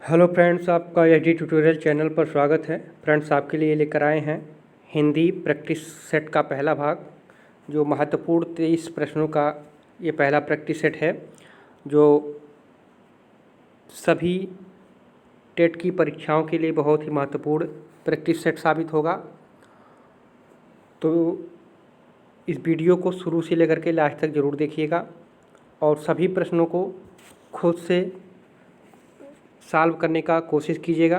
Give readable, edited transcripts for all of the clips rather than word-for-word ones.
Hello friends, आपका HD tutorial channel पर स्वागत है। फ्रेंड्स, आपके लिए लेकर आए हैं हिंदी प्रैक्टिस सेट का पहला भाग, जो महत्वपूर्ण 23 प्रश्नों का ये पहला प्रैक्टिस सेट है, जो सभी टेट की परीक्षाओं के लिए बहुत ही महत्वपूर्ण प्रैक्टिस सेट साबित होगा। तो इस वीडियो को शुरू से लेकर के लास्ट तक ज़रूर देखिएगा और सभी प्रश्नों को खुद से सॉल्व करने का कोशिश कीजिएगा।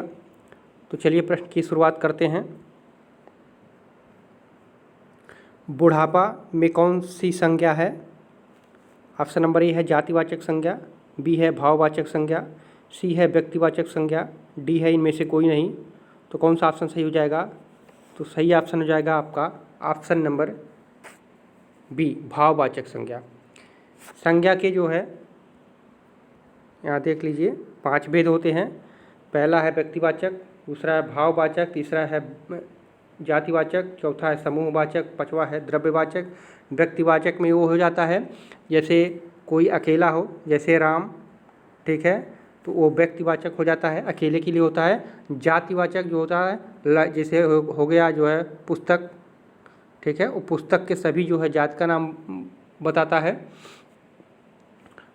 तो चलिए प्रश्न की शुरुआत करते हैं। बुढ़ापा में कौन सी संज्ञा है? ऑप्शन नंबर ए है जातिवाचक संज्ञा, बी है भाववाचक संज्ञा, सी है व्यक्तिवाचक संज्ञा, डी है इनमें से कोई नहीं। तो कौन सा ऑप्शन सही हो जाएगा? तो सही ऑप्शन हो जाएगा आपका ऑप्शन नंबर बी, भाववाचक संज्ञा। संज्ञा के जो है यहाँ देख लीजिए 5 भेद होते हैं। पहला है व्यक्तिवाचक, दूसरा है भाववाचक, तीसरा है जातिवाचक, चौथा है समूहवाचक, पांचवा है द्रव्यवाचक। व्यक्तिवाचक में वो हो जाता है जैसे कोई अकेला हो, जैसे राम, ठीक है, तो वो व्यक्तिवाचक हो जाता है, अकेले के लिए होता है। जातिवाचक जो होता है जैसे हो गया जो है पुस्तक, ठीक है, वो पुस्तक के सभी जो है जात का नाम बताता है।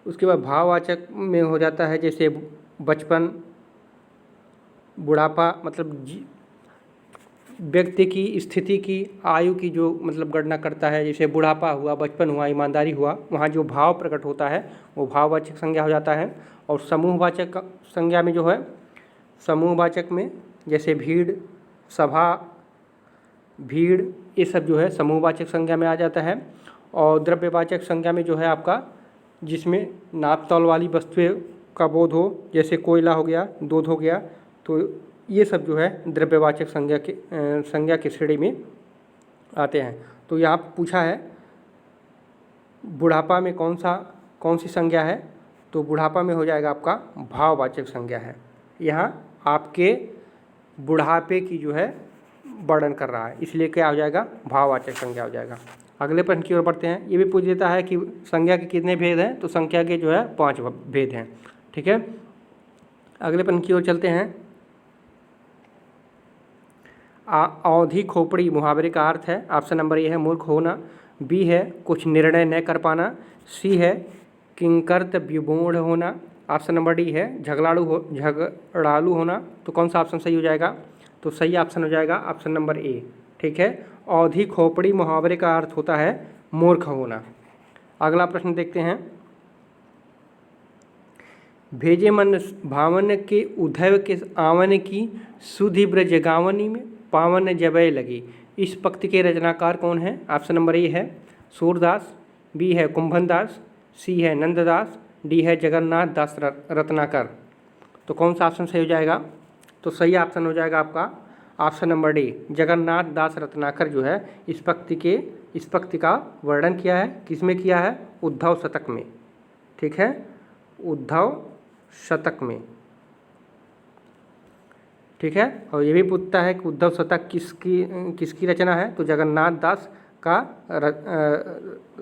उसके बाद भाववाचक में हो जाता है जैसे बचपन, बुढ़ापा, मतलब व्यक्ति की स्थिति की, आयु की जो मतलब गणना करता है। जैसे बुढ़ापा हुआ, बचपन हुआ, ईमानदारी हुआ, वहाँ जो भाव प्रकट होता है वो भाववाचक संज्ञा हो जाता है। और समूहवाचक संज्ञा में जो है, समूहवाचक में जैसे भीड़, सभा, भीड़, ये सब जो है समूहवाचक संज्ञा में आ जाता है। और द्रव्यवाचक संज्ञा में जो है आपका जिसमें नाप तौल वाली वस्तुएं का बोध हो, जैसे कोयला हो गया, दूध हो गया, तो ये सब जो है द्रव्यवाचक संज्ञा की श्रेणी में आते हैं। तो यहाँ पूछा है बुढ़ापा में कौन सी संज्ञा है? तो बुढ़ापा में हो जाएगा आपका भाववाचक संज्ञा है। यहाँ आपके बुढ़ापे की जो है वर्णन कर रहा है, इसलिए क्या हो जाएगा? भाववाचक संज्ञा हो जाएगा। अगले प्रश्न की ओर बढ़ते हैं। ये भी पूछ देता है कि संज्ञा के कितने भेद हैं? तो संख्या के जो है 5 भेद हैं, ठीक है। अगले प्रश्न की ओर चलते हैं। अवधि खोपड़ी मुहावरे का अर्थ है। ऑप्शन नंबर ए है मूर्ख होना, बी है कुछ निर्णय न कर पाना, सी है किंकर्त विमूढ़ होना, ऑप्शन नंबर डी है झगड़ालू होना। तो कौन सा ऑप्शन सही हो जाएगा? तो सही ऑप्शन हो जाएगा ऑप्शन नंबर ए, ठीक है। अवधि खोपड़ी मुहावरे का अर्थ होता है मूर्ख होना। अगला प्रश्न देखते हैं। भेजे मन भावन के उधव के आवन की सुधि ब्रज गावनी में पावन जबय लगी। इस पंक्ति के रचनाकार कौन है? ऑप्शन नंबर ए है सूरदास, बी है कुंभन दास, सी है नंददास, डी है जगन्नाथ दास रत्नाकर। तो कौन सा ऑप्शन सही हो जाएगा? तो सही ऑप्शन हो जाएगा आपका ऑप्शन नंबर डी, जगन्नाथ दास रत्नाकर जो है इस पंक्ति का वर्णन किया है। किसमें किया है? उद्धव शतक में, ठीक है, उद्धव शतक में, ठीक है। और ये भी पूछता है कि उद्धव शतक किसकी रचना है? तो जगन्नाथ दास का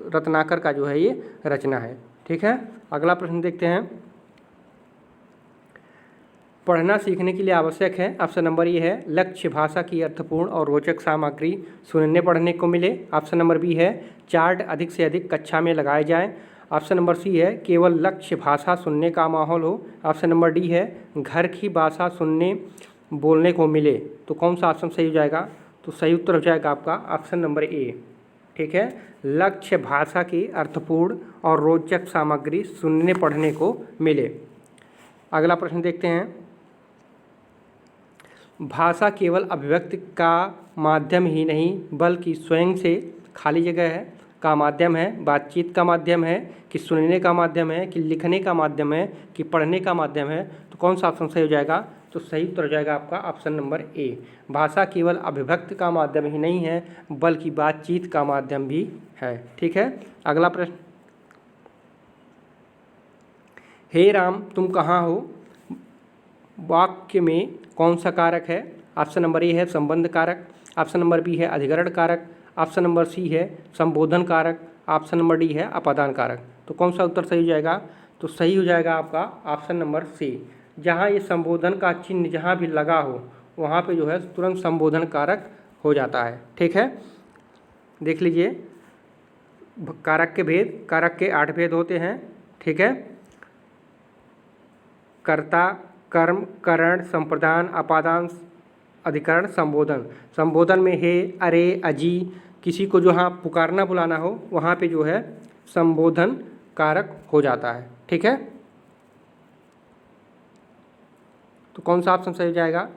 रत्नाकर का जो है ये रचना है, ठीक है। अगला प्रश्न देखते हैं। पढ़ना सीखने के लिए आवश्यक है। ऑप्शन नंबर ए है लक्ष्य भाषा की अर्थपूर्ण और रोचक सामग्री सुनने पढ़ने को मिले। ऑप्शन नंबर बी है चार्ट अधिक से अधिक कक्षा में लगाए जाएं। ऑप्शन नंबर सी है केवल लक्ष्य भाषा सुनने का माहौल हो। ऑप्शन नंबर डी है घर की भाषा सुनने बोलने को मिले। तो कौन सा ऑप्शन सही हो जाएगा? तो सही उत्तर हो जाएगा आपका ऑप्शन नंबर ए, ठीक है, लक्ष्य भाषा की अर्थपूर्ण और रोचक सामग्री सुनने पढ़ने को मिले। अगला प्रश्न देखते हैं। भाषा केवल अभिव्यक्ति का माध्यम ही नहीं बल्कि स्वयं से खाली जगह है का माध्यम है, बातचीत का माध्यम है, कि सुनने का माध्यम है, कि लिखने का माध्यम है, कि पढ़ने का माध्यम है। तो कौन सा ऑप्शन सही हो जाएगा? तो सही उत्तर हो जाएगा आपका ऑप्शन नंबर ए, भाषा केवल अभिव्यक्ति का माध्यम ही नहीं है बल्कि बातचीत का माध्यम भी है, ठीक है। अगला प्रश्न। हे राम तुम कहाँ हो वाक्य में कौन सा कारक है? ऑप्शन नंबर ए है संबंध कारक, ऑप्शन नंबर बी है अधिकरण कारक, ऑप्शन नंबर सी है संबोधन कारक, ऑप्शन नंबर डी है अपादान कारक। तो कौन सा उत्तर सही हो जाएगा? तो सही हो जाएगा आपका ऑप्शन नंबर सी, जहाँ ये संबोधन का चिन्ह जहाँ भी लगा हो वहाँ पे जो है तुरंत संबोधन कारक हो जाता है। ठीक है, देख लीजिए कारक के भेद, कारक के 8 भेद होते हैं। ठीक है, कर्ता, कर्म, करण, संप्रदान, अपादान, अधिकरण, संबोधन। संबोधन में हे, अरे, अजी, किसी को जो हाँ पुकारना बुलाना हो वहाँ पे जो है संबोधन कारक हो जाता है। ठीक है, तो कौन सा ऑप्शन सही हो जाएगा?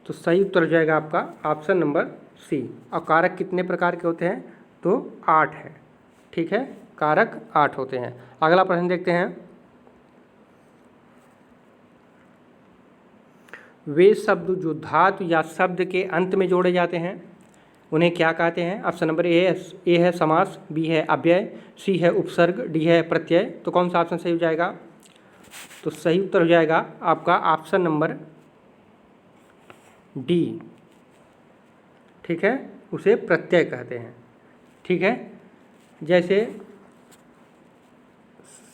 तो सही उत्तर हो जाएगा आपका ऑप्शन नंबर सी। और कारक कितने प्रकार के होते हैं? तो 8 है। ठीक है, कारक 8 होते हैं। अगला प्रश्न देखते हैं। वे शब्द जो धातु या शब्द के अंत में जोड़े जाते हैं उन्हें क्या कहते हैं? ऑप्शन नंबर ए है समास, बी है अव्यय, सी है उपसर्ग, डी है प्रत्यय। तो कौन सा ऑप्शन सही हो जाएगा? तो सही उत्तर हो जाएगा आपका ऑप्शन नंबर डी। ठीक है, उसे प्रत्यय कहते हैं। ठीक है, जैसे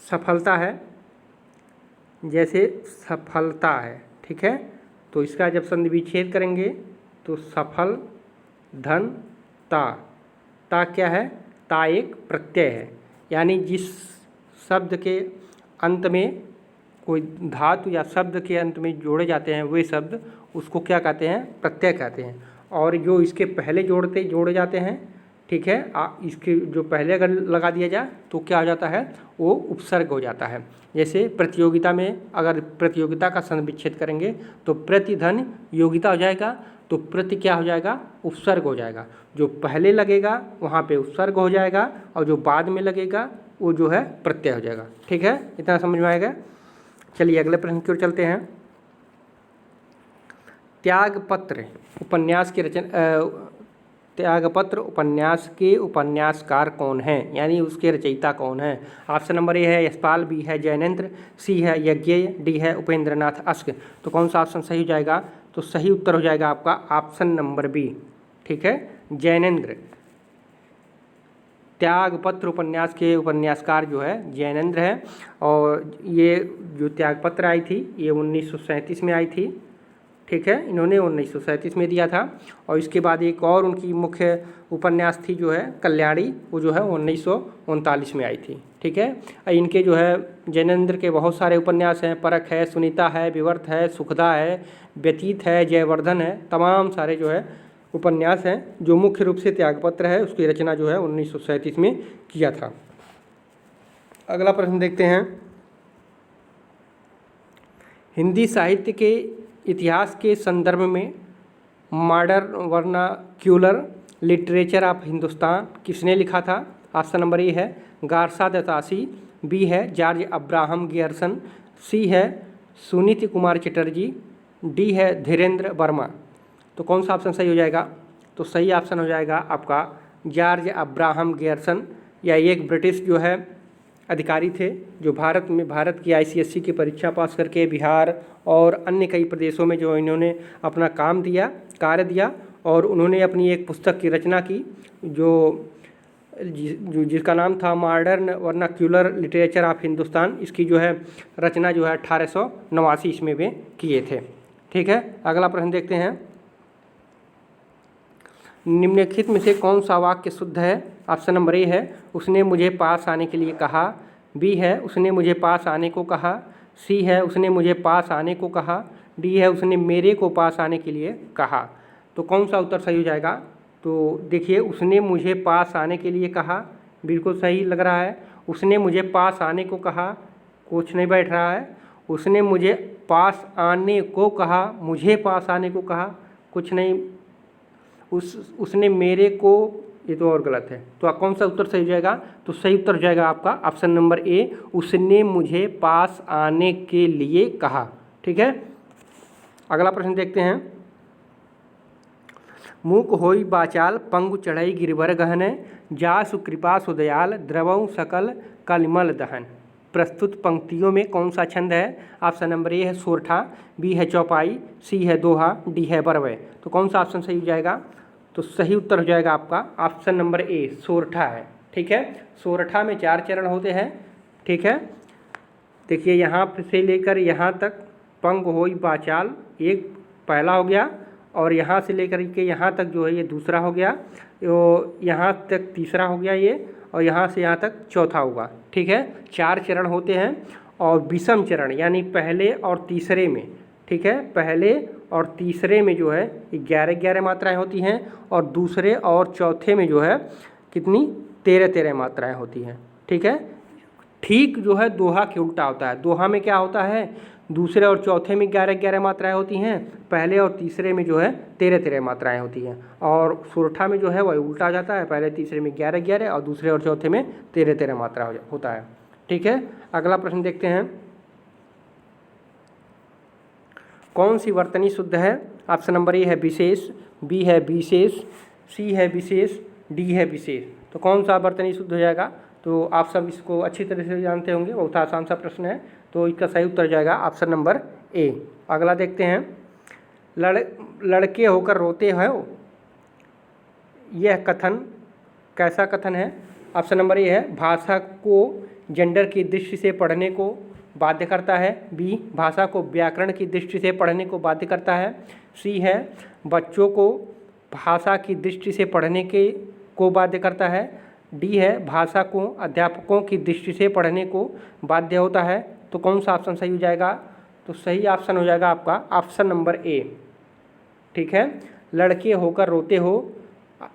सफलता है, जैसे सफलता है। ठीक है, तो इसका जब संधि विच्छेद करेंगे तो सफल धन ता, ता क्या है? ता एक प्रत्यय है, यानी जिस शब्द के अंत में कोई धातु या शब्द के अंत में जोड़े जाते हैं वे शब्द उसको क्या कहते हैं? प्रत्यय कहते हैं। और जो इसके पहले जोड़े जाते हैं, ठीक है, इसके जो पहले अगर लगा दिया जाए तो क्या हो जाता है? वो उपसर्ग हो जाता है। जैसे प्रतियोगिता में अगर प्रतियोगिता का संधि विच्छेद करेंगे तो प्रतिधन योगिता हो जाएगा, तो प्रति क्या हो जाएगा? उपसर्ग हो जाएगा। जो पहले लगेगा वहाँ पे उपसर्ग हो जाएगा और जो बाद में लगेगा वो जो है प्रत्यय हो जाएगा। ठीक है, इतना समझ में आएगा। चलिए अगले प्रश्न की ओर चलते हैं। त्यागपत्र उपन्यास के त्यागपत्र उपन्यास के उपन्यासकार कौन हैं, यानी उसके रचयिता कौन हैं? ऑप्शन नंबर ए है यशपाल, बी है जैनेन्द्र, सी है यज्ञेय, डी है उपेंद्रनाथ अस्क। तो कौन सा ऑप्शन सही हो जाएगा? तो सही उत्तर हो जाएगा आपका ऑप्शन नंबर बी। ठीक है, जैनेन्द्र। त्यागपत्र उपन्यास के उपन्यासकार जो है जैनेन्द्र है। और ये जो त्यागपत्र आई थी ये 1937 में आई थी। ठीक है, इन्होंने 1937 में दिया था। और इसके बाद एक और उनकी मुख्य उपन्यास थी जो है कल्याणी, वो जो है 1939 में आई थी। ठीक है, इनके जो है जैनेन्द्र के बहुत सारे उपन्यास हैं, परख है, सुनीता है, विवर्त है, सुखदा है, व्यतीत है, जयवर्धन है, तमाम सारे जो है उपन्यास हैं। जो मुख्य रूप से त्यागपत्र है उसकी रचना जो है 1937 में किया था। अगला प्रश्न देखते हैं। हिंदी साहित्य के इतिहास के संदर्भ में modern vernacular literature of Hindustan किसने लिखा था? ऑप्शन नंबर ए है गारसा दत्तासी, बी है जॉर्ज अब्राहम गियर्सन, सी है सुनीति कुमार चटर्जी, डी है धीरेन्द्र वर्मा। तो कौन सा ऑप्शन सही हो जाएगा? तो सही ऑप्शन हो जाएगा आपका जॉर्ज अब्राहम गियर्सन। या एक ब्रिटिश जो है अधिकारी थे जो भारत की ICSE की परीक्षा पास करके बिहार और अन्य कई प्रदेशों में जो इन्होंने अपना कार्य दिया और उन्होंने अपनी एक पुस्तक की रचना की जिसका नाम था modern vernacular literature of Hindustan. इसकी जो है रचना जो है 1889 ईस्वी में किए थे। ठीक है, अगला प्रश्न देखते हैं। निम्नलिखित में से कौन सा वाक्य शुद्ध है? ऑप्शन नंबर ए है उसने मुझे पास आने के लिए कहा, बी है उसने मुझे पास आने को कहा, सी है उसने मुझे पास आने को कहा, डी है उसने मेरे को पास आने के लिए कहा। तो कौन सा उत्तर सही हो जाएगा? तो देखिए उसने मुझे पास आने के लिए कहा, बिल्कुल सही लग रहा है। उसने मुझे पास आने को कहा, कुछ नहीं बैठ रहा है। उसने मुझे पास आने को कहा, मुझे पास आने को कहा, कुछ नहीं। उसने मेरे को, ये तो और गलत है। तो कौन सा उत्तर सही हो जाएगा? तो सही उत्तर हो जाएगा आपका ऑप्शन नंबर ए, उसने मुझे पास आने के लिए कहा। ठीक है, अगला प्रश्न देखते हैं। मूक होई बाचाल पंगु चढ़ई गिरवर गहन, जासु कृपा सुदयाल द्रवऊ सकल कलिमल दहन। प्रस्तुत पंक्तियों में कौन सा छंद है? ऑप्शन नंबर ए है सोरठा, बी है चौपाई, सी है दोहा, डी है बरवे। तो कौन सा ऑप्शन सही हो जाएगा? तो सही उत्तर हो जाएगा आपका ऑप्शन नंबर ए, सोरठा है। ठीक है, सोरठा में 4 चरण होते हैं। ठीक है, देखिए यहाँ से लेकर यहाँ तक पंग होई बाचाल, एक पहला हो गया, और यहाँ से लेकर के यहाँ तक जो है ये दूसरा हो गया, तो यहाँ तक तीसरा हो गया ये, और यहाँ से यहाँ तक चौथा होगा। ठीक है, 4 चरण होते हैं, और विषम चरण यानी पहले और तीसरे में, ठीक है, पहले और तीसरे में जो है 11-11 मात्राएं होती हैं, और दूसरे और चौथे में जो है कितनी 13-13 मात्राएं होती हैं। ठीक है, ठीक जो है दोहा के उल्टा होता है। दोहा में क्या होता है, दूसरे और चौथे में 11-11 मात्राएं होती हैं, पहले और तीसरे में जो है 13-13 मात्राएं होती हैं, और सुरठा में जो है वह उल्टा जाता है, पहले तीसरे में 11-11 और दूसरे और चौथे में 13-13 मात्रा होता है। ठीक है, अगला प्रश्न देखते हैं, कौन सी वर्तनी शुद्ध है? ऑप्शन नंबर ए है विशेष, बी है विशेष, सी है विशेष, डी है विशेष। तो कौन सा वर्तनी शुद्ध हो जाएगा? तो आप सब इसको अच्छी तरह से जानते होंगे, बहुत आसान सा प्रश्न है, तो इसका सही उत्तर जाएगा ऑप्शन नंबर ए। अगला देखते हैं, लड़के होकर रोते हो, यह कथन कैसा कथन है? ऑप्शन नंबर ए है भाषा को जेंडर की दृष्टि से पढ़ने को बाध्य करता है, बी भाषा को व्याकरण की दृष्टि से पढ़ने को बाध्य करता है, सी है बच्चों को भाषा की दृष्टि से पढ़ने के को बाध्य करता है, डी है भाषा को अध्यापकों की दृष्टि से पढ़ने को बाध्य होता है। तो कौन सा ऑप्शन सही हो जाएगा? तो सही ऑप्शन हो जाएगा आपका ऑप्शन नंबर ए। ठीक है, लड़के होकर रोते हो,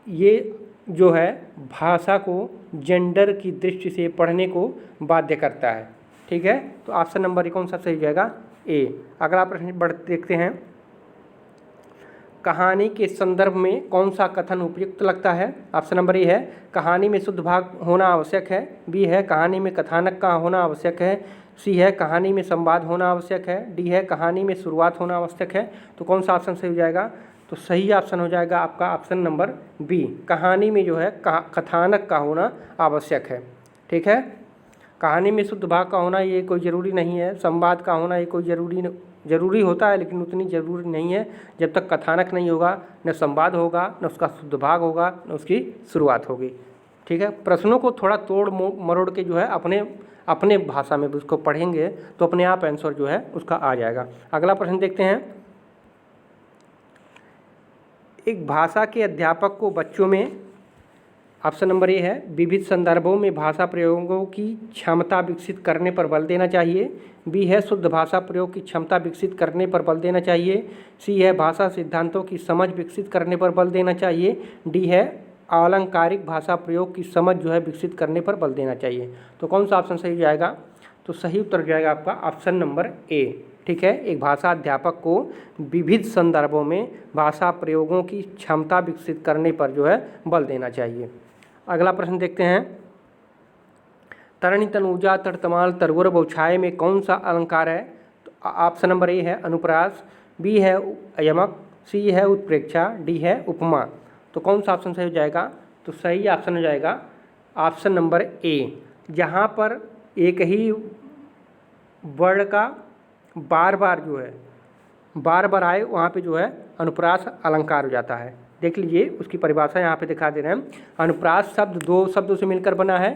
ये जो है भाषा को जेंडर की दृष्टि से पढ़ने को बाध्य करता है। ठीक है, तो ऑप्शन नंबर ए कौन सा सही हो जाएगा? ए। अगला प्रश्न देखते हैं, कहानी के संदर्भ में कौन सा कथन उपयुक्त लगता है? ऑप्शन नंबर ए है कहानी में शुद्ध भाग होना आवश्यक है, बी है कहानी में कथानक का होना आवश्यक है, सी है कहानी में संवाद होना आवश्यक है, डी है कहानी में शुरुआत होना आवश्यक है। तो कौन सा ऑप्शन सही हो जाएगा? तो सही ऑप्शन हो जाएगा आपका ऑप्शन नंबर बी, कहानी में जो है कथानक का होना आवश्यक है। ठीक है, कहानी में शुद्ध भाग का होना ये कोई ज़रूरी नहीं है, संवाद का होना ये कोई ज़रूरी होता है, लेकिन उतनी ज़रूरी नहीं है। जब तक कथानक नहीं होगा, न संवाद होगा, न उसका शुद्ध भाग होगा, न उसकी शुरुआत होगी। ठीक है, प्रश्नों को थोड़ा तोड़ मरोड़ के जो है अपने भाषा में उसको पढ़ेंगे तो अपने आप आंसर जो है उसका आ जाएगा। अगला प्रश्न देखते हैं, एक भाषा के अध्यापक को बच्चों में, ऑप्शन नंबर ए है विविध संदर्भों में भाषा प्रयोगों की क्षमता विकसित करने पर बल देना चाहिए, बी है शुद्ध भाषा प्रयोग की क्षमता विकसित करने पर बल देना चाहिए, सी है भाषा सिद्धांतों की समझ विकसित करने पर बल देना चाहिए, डी है अलंकारिक भाषा प्रयोग की समझ जो है विकसित करने पर बल देना चाहिए। तो कौन सा ऑप्शन सही हो जाएगा? तो सही उत्तर जाएगा आपका ऑप्शन नंबर ए। ठीक है, एक भाषा अध्यापक को विविध संदर्भों में भाषा प्रयोगों की क्षमता विकसित करने पर जो है बल देना चाहिए। अगला प्रश्न देखते हैं, तरणी तनुजा तड़तमाल तरगुर बौछाए में कौन सा अलंकार है? तो ऑप्शन नंबर ए है अनुप्रास, बी है यमक, सी है उत्प्रेक्षा, डी है उपमा। तो कौन सा ऑप्शन सही हो जाएगा? तो सही ऑप्शन हो जाएगा ऑप्शन नंबर ए, जहाँ पर एक ही वर्ड का बार बार आए वहाँ पे जो है अनुप्रास अलंकार हो जाता है। देख लीजिए उसकी परिभाषा यहाँ पे दिखा दे रहे हैं। अनुप्रास शब्द दो शब्दों से मिलकर बना है,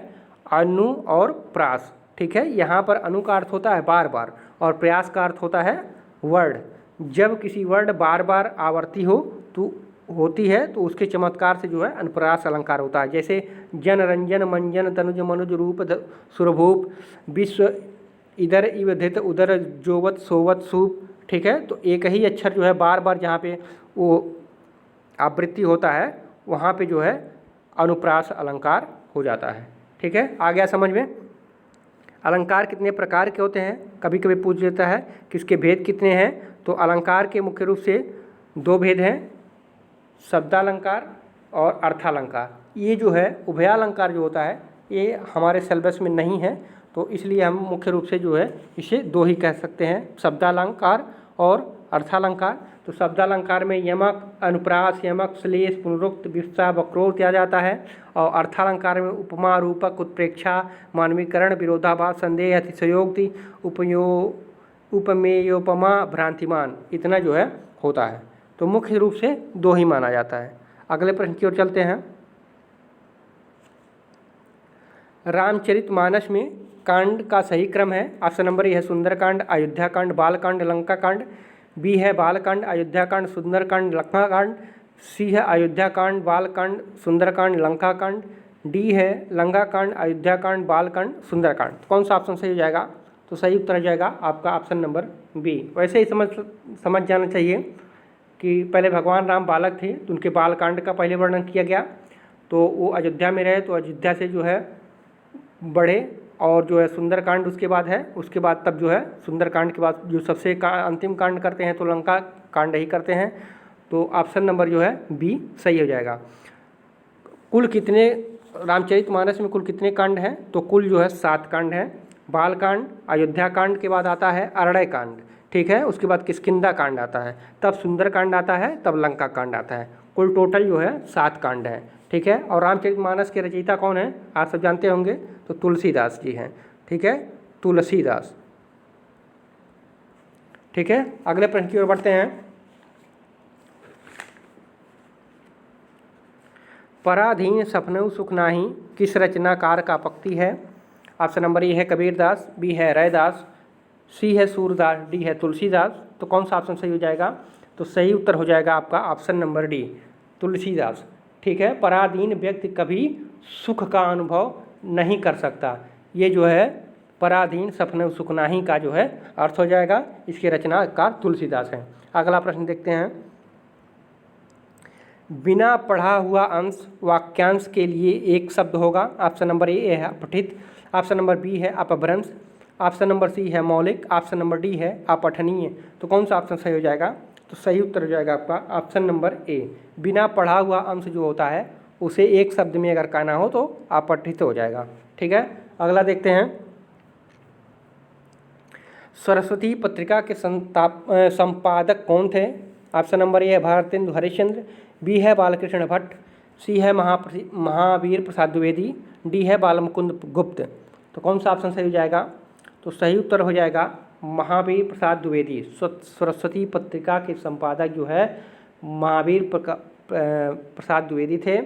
अनु और प्रास। ठीक है, यहाँ पर अनु का अर्थ होता है बार बार और प्रयास का अर्थ होता है वर्ड। जब किसी वर्ड बार बार आवर्ती होती है तो उसके चमत्कार से जो है अनुप्रास अलंकार होता है। जैसे जन रंजन मंजन तनुज मनुज रूप सुरभूप विश्व इधर इवधित उधर जोवत सोवत सूप। ठीक है, तो एक ही अक्षर जो है बार बार जहाँ पे वो आवृत्ति होता है वहाँ पे जो है अनुप्रास अलंकार हो जाता है। ठीक है, आ गया समझ में? अलंकार कितने प्रकार के होते हैं, कभी कभी पूछ लेता है किसके भेद कितने हैं। तो अलंकार के मुख्य रूप से दो भेद हैं, शब्दालंकार और अर्थालंकार। ये जो है उभयालंकार जो होता है ये हमारे सिलेबस में नहीं है, तो इसलिए हम मुख्य रूप से जो है इसे दो ही कह सकते हैं, शब्दालंकार और अर्थालंकार। तो शब्दालंकार में यमक, अनुप्रास, यमक, श्लेष, पुनरुक्त, विवक्षा, वक्रोक्त आ जाता है। और अर्थालंकार में उपमा, रूपक, उत्प्रेक्षा, मानवीकरण, विरोधाभास, संदेह, अतिशयोक्ति, उपमेयोपमा, भ्रांतिमान, इतना जो है होता है। तो मुख्य रूप से दो ही माना जाता है। अगले प्रश्न की ओर चलते हैं। रामचरितमानस में कांड का सही क्रम है। ऑप्शन नंबर ए है सुंदरकांड, अयोध्याकांड, बालकांड, लंकाकांड। बी है बालकांड, अयोध्याकांड, सुंदरकांड, लंकाकांड। सी है अयोध्याकांड, बालकांड, सुंदरकांड, लंकाकांड। डी है लंकाकांड, अयोध्याकांड, बालकांड, सुंदरकांड। कौन सा ऑप्शन सही हो जाएगा? तो सही उत्तर हो जाएगा आपका ऑप्शन नंबर बी। वैसे ही समझ जाना चाहिए कि पहले भगवान राम बालक थे तो उनके बालकांड का पहले वर्णन किया गया, तो वो अयोध्या में रहे तो अयोध्या से जो है बढ़े, और जो है सुंदरकांड उसके बाद है, उसके बाद तब जो है सुंदरकांड के बाद जो सबसे अंतिम कांड करते हैं तो लंका कांड ही करते हैं। तो ऑप्शन नंबर जो है बी सही हो जाएगा। कुल कितने रामचरितमानस में कुल कितने कांड हैं? तो कुल जो है 7 कांड हैं। बालकांड, अयोध्याकांड के बाद आता है अरण्यकांड, ठीक है, उसके बाद किष्किंधा कांड आता है, तब सुंदरकांड आता है, तब लंका कांड आता है। कुल टोटल जो है 7 कांड हैं, ठीक है। और रामचरितमानस के रचयिता कौन है? आप सब जानते होंगे, तो तुलसीदास जी हैं, ठीक है, तुलसीदास, ठीक है। अगले प्रश्न की ओर बढ़ते हैं। पराधीन सपनऊ सुख नाही किस रचनाकार का पक्ति है? ऑप्शन नंबर ए है कबीरदास, बी है रैदास, सी है सूरदास, डी है तुलसीदास। तो कौन सा ऑप्शन सही हो जाएगा? तो सही उत्तर हो जाएगा आपका ऑप्शन नंबर डी, तुलसीदास, ठीक है। पराधीन व्यक्ति कभी सुख का अनुभव नहीं कर सकता, ये जो है पराधीन सपने सुख नाही का जो है अर्थ हो जाएगा। इसके रचनाकार तुलसीदास हैं। अगला प्रश्न देखते हैं। बिना पढ़ा हुआ अंश वाक्यांश के लिए एक शब्द होगा। ऑप्शन नंबर ए है अपठित, ऑप्शन नंबर बी है अपभ्रंश, ऑप्शन नंबर सी है मौलिक, ऑप्शन नंबर डी है अपठनीय। तो कौन सा ऑप्शन सही हो जाएगा? तो सही उत्तर हो जाएगा आपका ऑप्शन नंबर ए, बिना पढ़ा हुआ अंश जो होता है उसे एक शब्द में अगर कहना हो तो अपठित हो जाएगा, ठीक है। अगला देखते हैं। सरस्वती पत्रिका के संपादक कौन थे? ऑप्शन नंबर ए है भारतेंदु हरिश्चंद्र, बी है बालकृष्ण भट्ट, सी है महावीर प्रसाद द्विवेदी, डी है बालमुकुंद गुप्त। तो कौन सा ऑप्शन सही हो जाएगा? तो सही उत्तर हो जाएगा महावीर प्रसाद द्विवेदी। सरस्वती पत्रिका के संपादक जो है महावीर प्रसाद द्विवेदी थे।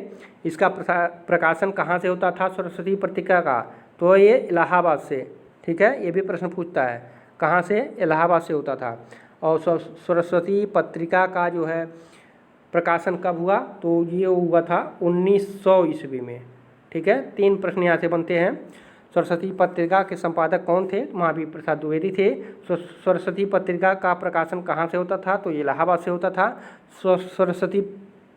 इसका प्रकाशन कहाँ से होता था सरस्वती पत्रिका का? तो ये इलाहाबाद से, ठीक है, ये भी प्रश्न पूछता है कहाँ से? इलाहाबाद से होता था। और सरस्वती पत्रिका का जो है प्रकाशन कब हुआ? तो ये हुआ था 1900 ईस्वी में, ठीक है। 3 प्रश्न यहाँ से बनते हैं। सरस्वती पत्रिका के संपादक कौन थे? महावीर प्रसाद द्विवेदी थे। सरस्वती पत्रिका का प्रकाशन कहाँ से होता था? तो इलाहाबाद से होता था। सरस्वती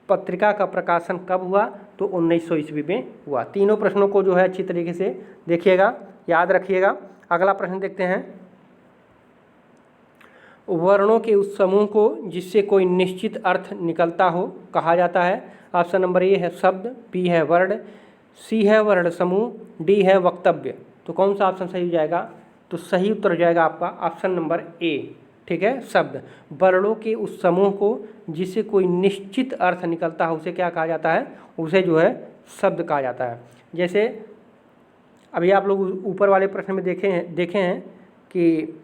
पत्रिका का प्रकाशन कब हुआ? तो 1900 ईस्वी में हुआ। तीनों प्रश्नों को जो है अच्छी तरीके से देखिएगा, याद रखिएगा। अगला प्रश्न देखते हैं। वर्णों के उस समूह को जिससे कोई निश्चित अर्थ निकलता हो कहा जाता है। ऑप्शन नंबर ए है शब्द, बी है वर्ण, सी है वर्ण समूह, डी है वक्तव्य। तो कौन सा ऑप्शन सही हो जाएगा? तो सही उत्तर हो जाएगा आपका ऑप्शन नंबर ए, ठीक है, शब्द। वर्णों के उस समूह को जिससे कोई निश्चित अर्थ निकलता है उसे क्या कहा जाता है? उसे जो है शब्द कहा जाता है। जैसे अभी आप लोग ऊपर वाले प्रश्न में देखे हैं कि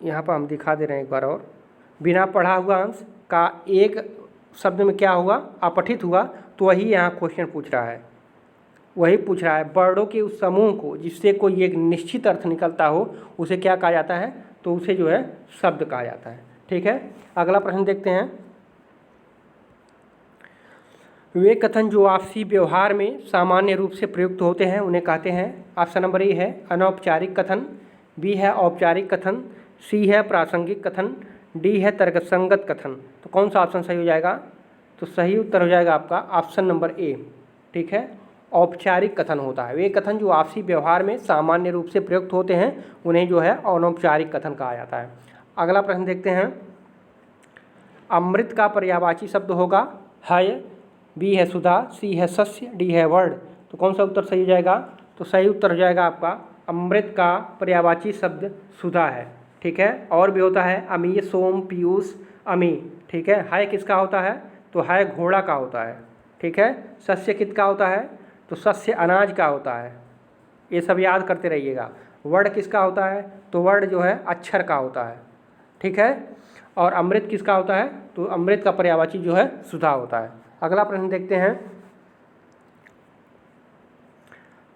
यहाँ पर हम दिखा दे रहे हैं एक बार और। बिना पढ़ा हुआ अंश का एक शब्द में क्या हुआ? अपठित हुआ। तो वही यहाँ क्वेश्चन पूछ रहा है, वही पूछ रहा है वर्णों के उस समूह को जिससे कोई एक निश्चित अर्थ निकलता हो उसे क्या कहा जाता है? तो उसे जो है शब्द कहा जाता है, ठीक है। अगला प्रश्न देखते हैं। वे कथन जो आपसी व्यवहार में सामान्य रूप से प्रयुक्त होते हैं उन्हें कहते हैं। ऑप्शन नंबर ए है अनौपचारिक कथन, बी है औपचारिक कथन, सी है प्रासंगिक कथन, डी है तर्कसंगत कथन। तो कौन सा ऑप्शन सही हो जाएगा? तो सही उत्तर हो जाएगा आपका ऑप्शन नंबर ए, ठीक है, औपचारिक कथन होता है। वे कथन जो आपसी व्यवहार में सामान्य रूप से प्रयुक्त होते हैं उन्हें जो है अनौपचारिक कथन कहा जाता है। अगला प्रश्न देखते हैं। अमृत का पर्यायवाची शब्द होगा हय, बी है सुधा, सी है सस्य, डी है वर्ण। तो कौन सा उत्तर सही हो जाएगा? तो सही उत्तर हो जाएगा आपका अमृत का पर्यायवाची शब्द सुधा है, ठीक है। और भी होता है अमीय, सोम, पीयूष, अमी, ठीक है। हय किसका होता है? तो हय घोड़ा का होता है, ठीक है। सस्य किसका होता है? तो सस्य अनाज का होता है। ये सब याद करते रहिएगा। वर्ण किसका होता है? तो वर्ण जो है अक्षर का होता है, ठीक है। और अमृत किसका होता है? तो अमृत का पर्यायवाची जो है सुधा होता है। अगला प्रश्न देखते हैं।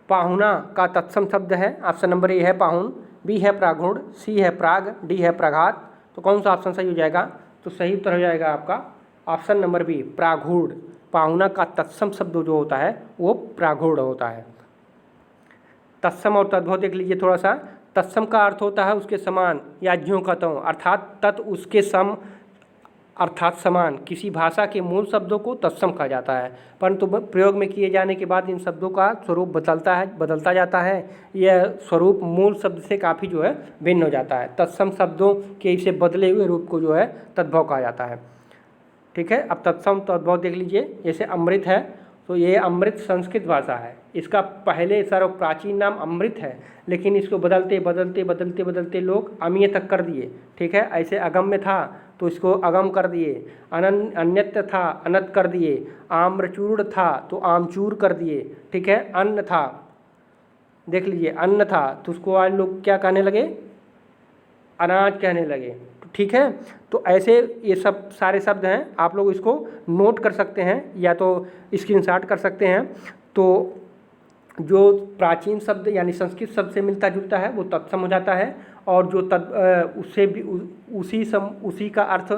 पाहुना का तत्सम शब्द है, ऑप्शन नंबर ए है पाहुन, बी है प्रागुण, सी है प्राग, डी है प्रघात। तो कौन सा ऑप्शन सही हो जाएगा? तो सही उत्तर हो जाएगा आपका ऑप्शन नंबर बी प्रागुण। पाहुना का तत्सम शब्द जो होता है वो प्रागुण होता है। तत्सम और तद्भव देख लीजिए थोड़ा सा। तत्सम का अर्थ होता है उसके समान या ज्यों का त्यों, अर्थात तत् उसके सम अर्थात समान। किसी भाषा के मूल शब्दों को तत्सम कहा जाता है, परंतु प्रयोग में किए जाने के बाद इन शब्दों का स्वरूप बदलता जाता है। यह स्वरूप मूल शब्द से काफ़ी जो है भिन्न हो जाता है। तत्सम शब्दों के इसे बदले हुए रूप को जो है तद्भव कहा जाता है। ठीक है, अब तत्सम तद्भव देख लीजिए। जैसे अमृत है, तो ये अमृत संस्कृत भाषा है, इसका पहले सर्व प्राचीन नाम अमृत है, लेकिन इसको बदलते लोग अमीय तक कर दिए। ठीक है, ऐसे अगम्य था तो इसको अगम कर दिए, अन्यत्र था अनत कर दिए, आम्रचूर्ण था तो आमचूर कर दिए। ठीक है, अन्न था, देख लीजिए अन्न था तो उसको आज लोग क्या कहने लगे? अनाज कहने लगे। ठीक है, तो ऐसे ये सब सारे शब्द हैं, आप लोग इसको नोट कर सकते हैं या तो स्क्रीनशॉट कर सकते हैं। तो जो प्राचीन शब्द यानी संस्कृत शब्द से मिलता जुलता है वो तत्सम हो जाता है, और जो उससे भी उसी का अर्थ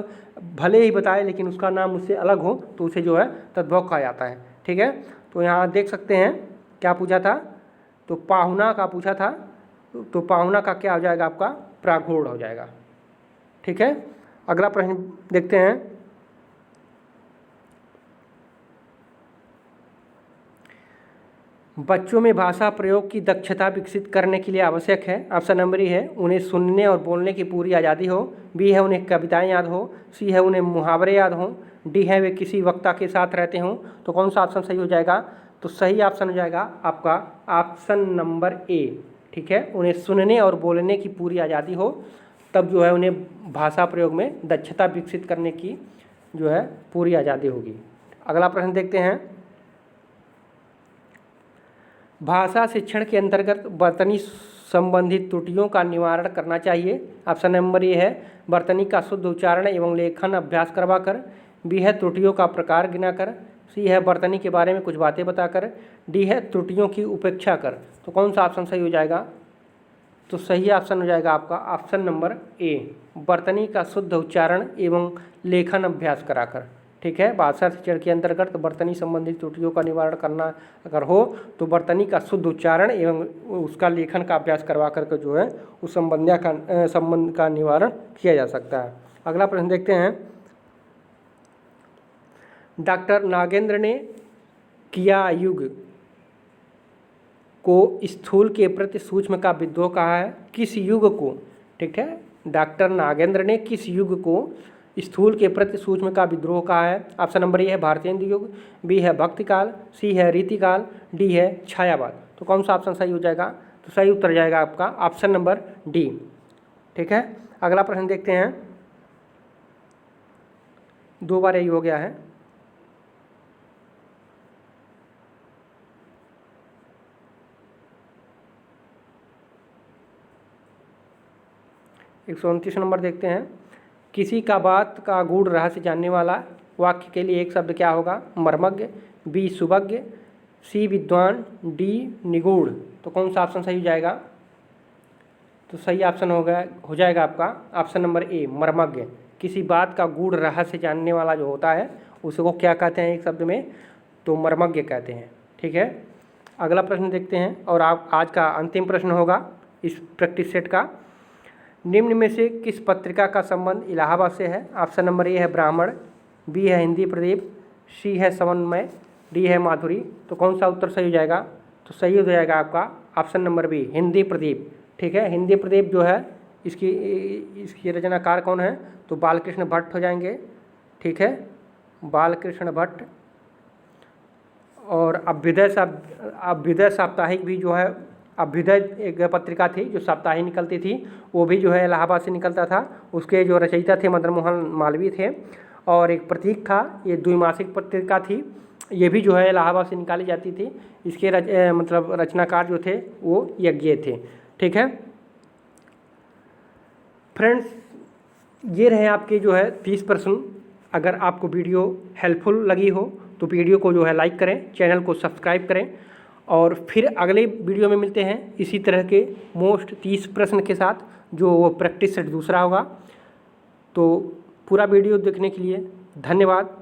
भले ही बताए लेकिन उसका नाम उससे अलग हो तो उसे जो है तद्भव कहा जाता है। ठीक है, तो यहाँ देख सकते हैं क्या पूछा था, तो पाहुना का पूछा था, तो पाहुना का क्या हो जाएगा आपका? प्रागुण हो जाएगा। ठीक है, अगला प्रश्न देखते हैं। बच्चों में भाषा प्रयोग की दक्षता विकसित करने के लिए आवश्यक है। ऑप्शन नंबर ए है उन्हें सुनने और बोलने की पूरी आज़ादी हो, बी है उन्हें कविताएं याद हो, सी है उन्हें मुहावरे याद हों, डी है वे किसी वक्ता के साथ रहते हों। तो कौन सा ऑप्शन सही हो जाएगा? तो सही ऑप्शन हो जाएगा आपका ऑप्शन नंबर ए। ठीक है, उन्हें सुनने और बोलने की पूरी आज़ादी हो, तब जो है उन्हें भाषा प्रयोग में दक्षता विकसित करने की जो है पूरी आज़ादी होगी। अगला प्रश्न देखते हैं। भाषा शिक्षण के अंतर्गत वर्तनी संबंधित त्रुटियों का निवारण करना चाहिए। ऑप्शन नंबर ए है वर्तनी का शुद्ध उच्चारण एवं लेखन अभ्यास करवाकर, बी है त्रुटियों का प्रकार गिनाकर, सी है वर्तनी के बारे में कुछ बातें बताकर, डी है त्रुटियों की उपेक्षा कर। तो कौन सा ऑप्शन सही हो जाएगा? तो सही ऑप्शन हो जाएगा आपका ऑप्शन नंबर ए वर्तनी का शुद्ध उच्चारण एवं लेखन अभ्यास कराकर। ठीक है, भाषा शिक्षण के अंतर्गत वर्तनी संबंधित त्रुटियों का निवारण करना अगर हो तो वर्तनी का शुद्ध उच्चारण एवं उसका लेखन का अभ्यास करवा करके जो है उस संबंध का निवारण किया जा सकता है। अगला प्रश्न देखते हैं। डॉक्टर नागेंद्र ने किया युग को स्थूल के प्रति सूक्ष्म का विद्रोह कहा है, किस युग को? ठीक है, डॉक्टर नागेंद्र ने किस युग को स्थूल के प्रति सूक्ष्म का विद्रोह कहा है? ऑप्शन नंबर ए है भारतेंदु युग, बी है भक्ति काल, सी है रीतिकाल, डी है छायावाद। तो कौन सा ऑप्शन सही हो जाएगा? तो सही उत्तर जाएगा आपका ऑप्शन नंबर डी। ठीक है, अगला प्रश्न देखते हैं। दो बार यही हो गया है। एक 129 नंबर देखते हैं। किसी का बात का गूढ़ रहस्य जानने वाला वाक्य के लिए एक शब्द क्या होगा? मर्मज्ञ, बी सुभज्ञ, सी विद्वान, डी निगूढ़। तो कौन सा ऑप्शन सही हो जाएगा? तो सही ऑप्शन हो जाएगा आपका ऑप्शन नंबर ए मर्मज्ञ। किसी बात का गूढ़ रहस्य जानने वाला जो होता है उसको क्या कहते हैं एक शब्द में? तो मर्मज्ञ कहते हैं। ठीक है, अगला प्रश्न देखते हैं और आप आज का अंतिम प्रश्न होगा इस प्रैक्टिस सेट का। निम्न में से किस पत्रिका का संबंध इलाहाबाद से है? ऑप्शन नंबर ए है ब्राह्मण, बी है हिंदी प्रदीप, सी है समन्वय, डी है माधुरी। तो कौन सा उत्तर सही हो जाएगा? तो सही हो जाएगा आपका option number B Hindi Pradeep. ठीक है, हिंदी प्रदीप जो है इसकी रचनाकार कौन है? तो बालकृष्ण भट्ट हो जाएंगे। ठीक है, बालकृष्ण भट्ट। और अभ्युदय साप्ताहिक भी जो है, अभ्युदय एक पत्रिका थी जो साप्ताहिक निकलती थी, वो भी जो है इलाहाबाद से निकलता था। उसके जो रचयिता थे मदन मोहन मालवीय थे। और एक प्रतीक था, ये द्विमासिक पत्रिका थी, ये भी जो है इलाहाबाद से निकाली जाती थी। इसके मतलब रचनाकार जो थे वो यज्ञ थे। ठीक है फ्रेंड्स, ये रहे आपके जो है 30 प्रश्न। अगर आपको वीडियो हेल्पफुल लगी हो तो वीडियो को जो है लाइक करें, चैनल को सब्सक्राइब करें और फिर अगले वीडियो में मिलते हैं इसी तरह के मोस्ट 30 प्रश्न के साथ, जो वो प्रैक्टिस सेट दूसरा होगा। तो पूरा वीडियो देखने के लिए धन्यवाद।